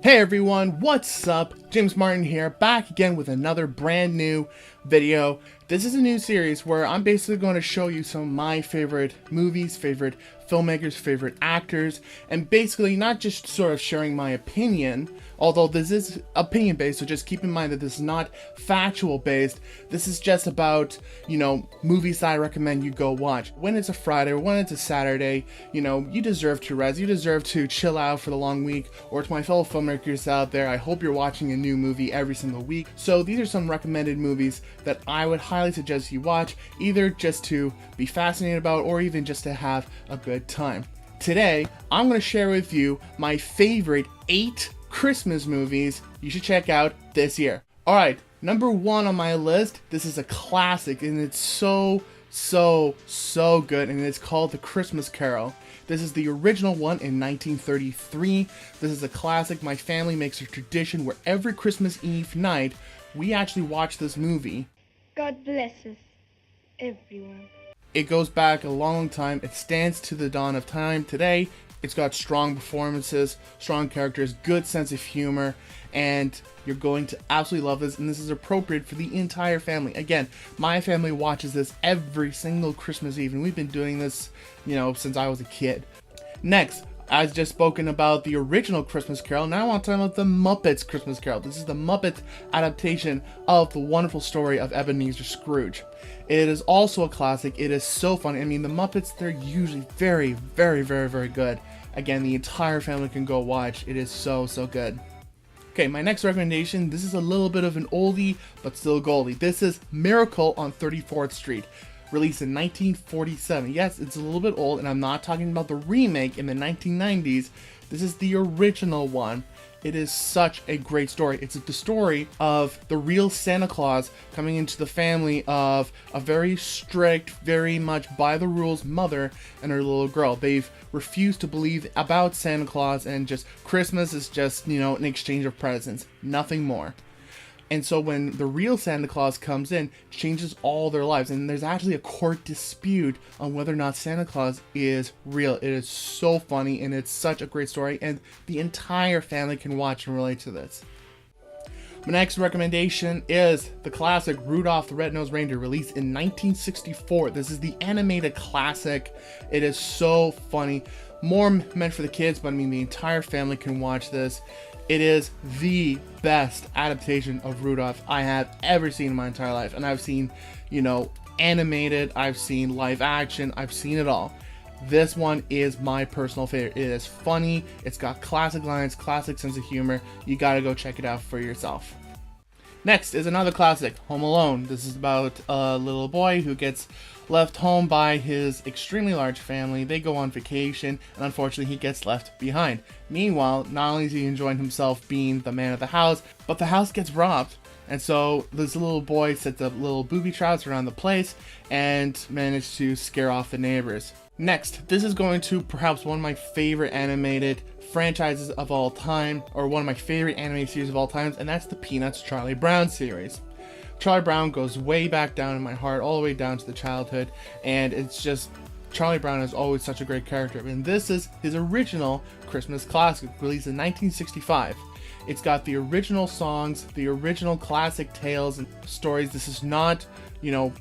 Hey everyone, what's up? James Martin here, back again with another brand new video. This is a new series where I'm basically going to show you some of my favorite movies, favorite filmmakers, favorite actors, and basically not just sort of sharing my opinion, although this is opinion based, so just keep in mind that this is not factual based. This is just about, movies that I recommend you go watch. When it's a Friday or when it's a Saturday, you deserve to rest, you deserve to chill out for the long week. Or to my fellow filmmakers out there, I hope you're watching a new movie every single week. So these are some recommended movies that I would highly suggest you watch, either just to be fascinated about or even just to have a good time. Today, I'm going to share with you my favorite 8 Christmas movies you should check out this year. Alright, number 1 on my list, this is a classic and it's so good, and it's called The Christmas Carol. This is the original one in 1933. This is a classic. My family makes a tradition where every Christmas Eve night, we actually watch this movie. God bless us, everyone. It goes back a long time. It stands to the dawn of time today. It's got strong performances, strong characters, good sense of humor, and you're going to absolutely love this, and this is appropriate for the entire family. Again, my family watches this every single Christmas Eve, and we've been doing this, since I was a kid. Next, I've just spoken about the original Christmas Carol. Now I want to talk about the Muppets Christmas Carol. This is the Muppets adaptation of the wonderful story of Ebenezer Scrooge. It is also a classic. It is so funny. I mean, the Muppets, they're usually very good. Again, the entire family can go watch. It is so good. Okay, my next recommendation, this is a little bit of an oldie, but still goldie. This is Miracle on 34th Street. Released in 1947. Yes, it's a little bit old, and I'm not talking about the remake in the 1990s. This is the original one. It is such a great story. It's the story of the real Santa Claus coming into the family of a very strict, very much by the rules mother and her little girl. They've refused to believe about Santa Claus, and just Christmas is just, an exchange of presents, nothing more. And so when the real Santa Claus comes in, it changes all their lives. And there's actually a court dispute on whether or not Santa Claus is real. It is so funny, and it's such a great story, and the entire family can watch and relate to this. My next recommendation is the classic Rudolph the Red-Nosed Reindeer, released in 1964. This is the animated classic. It is so funny. More meant for the kids, but I mean the entire family can watch this. It is the best adaptation of Rudolph I have ever seen in my entire life. And I've seen, animated, I've seen live action, I've seen it all. This one is my personal favorite. It is funny, it's got classic lines, classic sense of humor. You gotta go check it out for yourself. Next is another classic, Home Alone. This is about a little boy who gets left home by his extremely large family. They go on vacation, and unfortunately he gets left behind. Meanwhile, not only is he enjoying himself being the man of the house, but the house gets robbed. And so this little boy sets up little booby traps around the place and manages to scare off the neighbors. Next, this is going to perhaps one of my favorite animated franchises of all time, or one of my favorite anime series of all time, and that's the Peanuts Charlie Brown series. Charlie Brown goes way back down in my heart, all the way down to the childhood, and it's just, Charlie Brown is always such a great character. And this is his original Christmas classic, released in 1965. It's got the original songs, the original classic tales and stories. This is not,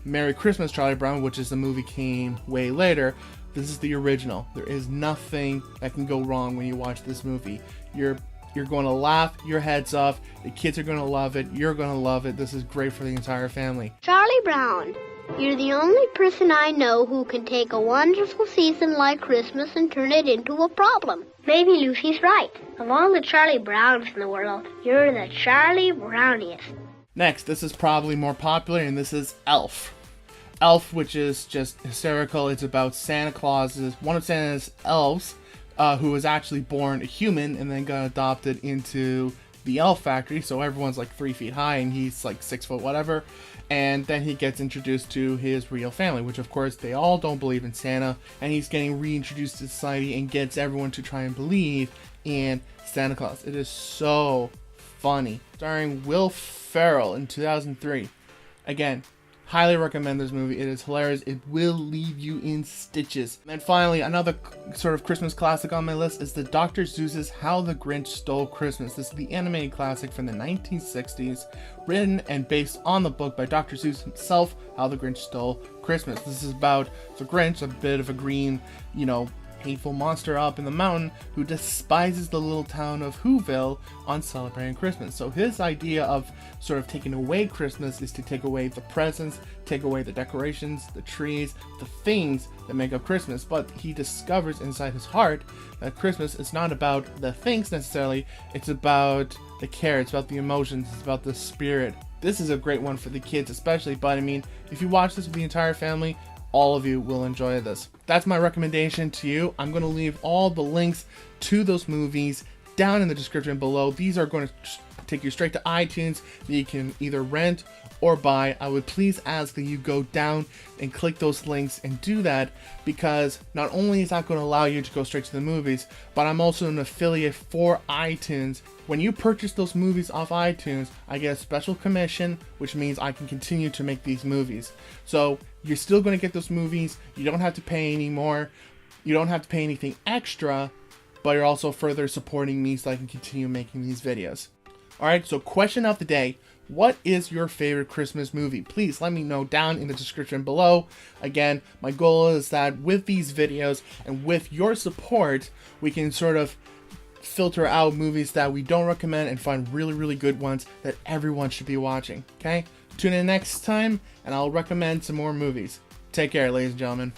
Merry Christmas Charlie Brown, which is the movie came way later. This is the original. There is nothing that can go wrong when you watch this movie. You're going to laugh your heads off. The kids are going to love it. You're going to love it. This is great for the entire family. Charlie Brown, you're the only person I know who can take a wonderful season like Christmas and turn it into a problem. Maybe Lucy's right. Of all the Charlie Browns in the world, you're the Charlie Browniest. Next, this is probably more popular, and this is Elf. Elf, which is just hysterical. It's about Santa Claus, one of Santa's elves, who was actually born a human and then got adopted into the elf factory. So everyone's like 3 feet high and he's like 6 foot whatever. And then he gets introduced to his real family, which of course they all don't believe in Santa. And he's getting reintroduced to society and gets everyone to try and believe in Santa Claus. It is so funny. Starring Will Ferrell in 2003. Again, Highly recommend this movie. It is hilarious. It will leave you in stitches. And finally, another sort of Christmas classic on my list is the Dr. Seuss's How the Grinch Stole Christmas. This is the animated classic from the 1960s, written and based on the book by Dr. Seuss himself, How the Grinch Stole Christmas. This is about the Grinch, a bit of a green, hateful monster up in the mountain who despises the little town of Whoville on celebrating Christmas. So his idea of sort of taking away Christmas is to take away the presents, take away the decorations, the trees, the things that make up Christmas. But he discovers inside his heart that Christmas is not about the things necessarily, it's about the care, it's about the emotions, it's about the spirit. This is a great one for the kids especially, but I mean, if you watch this with the entire family, all of you will enjoy this. That's my recommendation to you. I'm going to leave all the links to those movies down in the description below. These are going to take you straight to iTunes that you can either rent or buy. I would please ask that you go down and click those links and do that, because not only is that going to allow you to go straight to the movies, but I'm also an affiliate for iTunes. When you purchase those movies off iTunes, I get a special commission, which means I can continue to make these movies. So you're still going to get those movies. You don't have to pay anymore. You don't have to pay anything extra, but you're also further supporting me so I can continue making these videos. Alright, so question of the day. What is your favorite Christmas movie? Please let me know down in the description below. Again, my goal is that with these videos and with your support, we can sort of filter out movies that we don't recommend and find really, really good ones that everyone should be watching. Okay? Tune in next time and I'll recommend some more movies. Take care, ladies and gentlemen.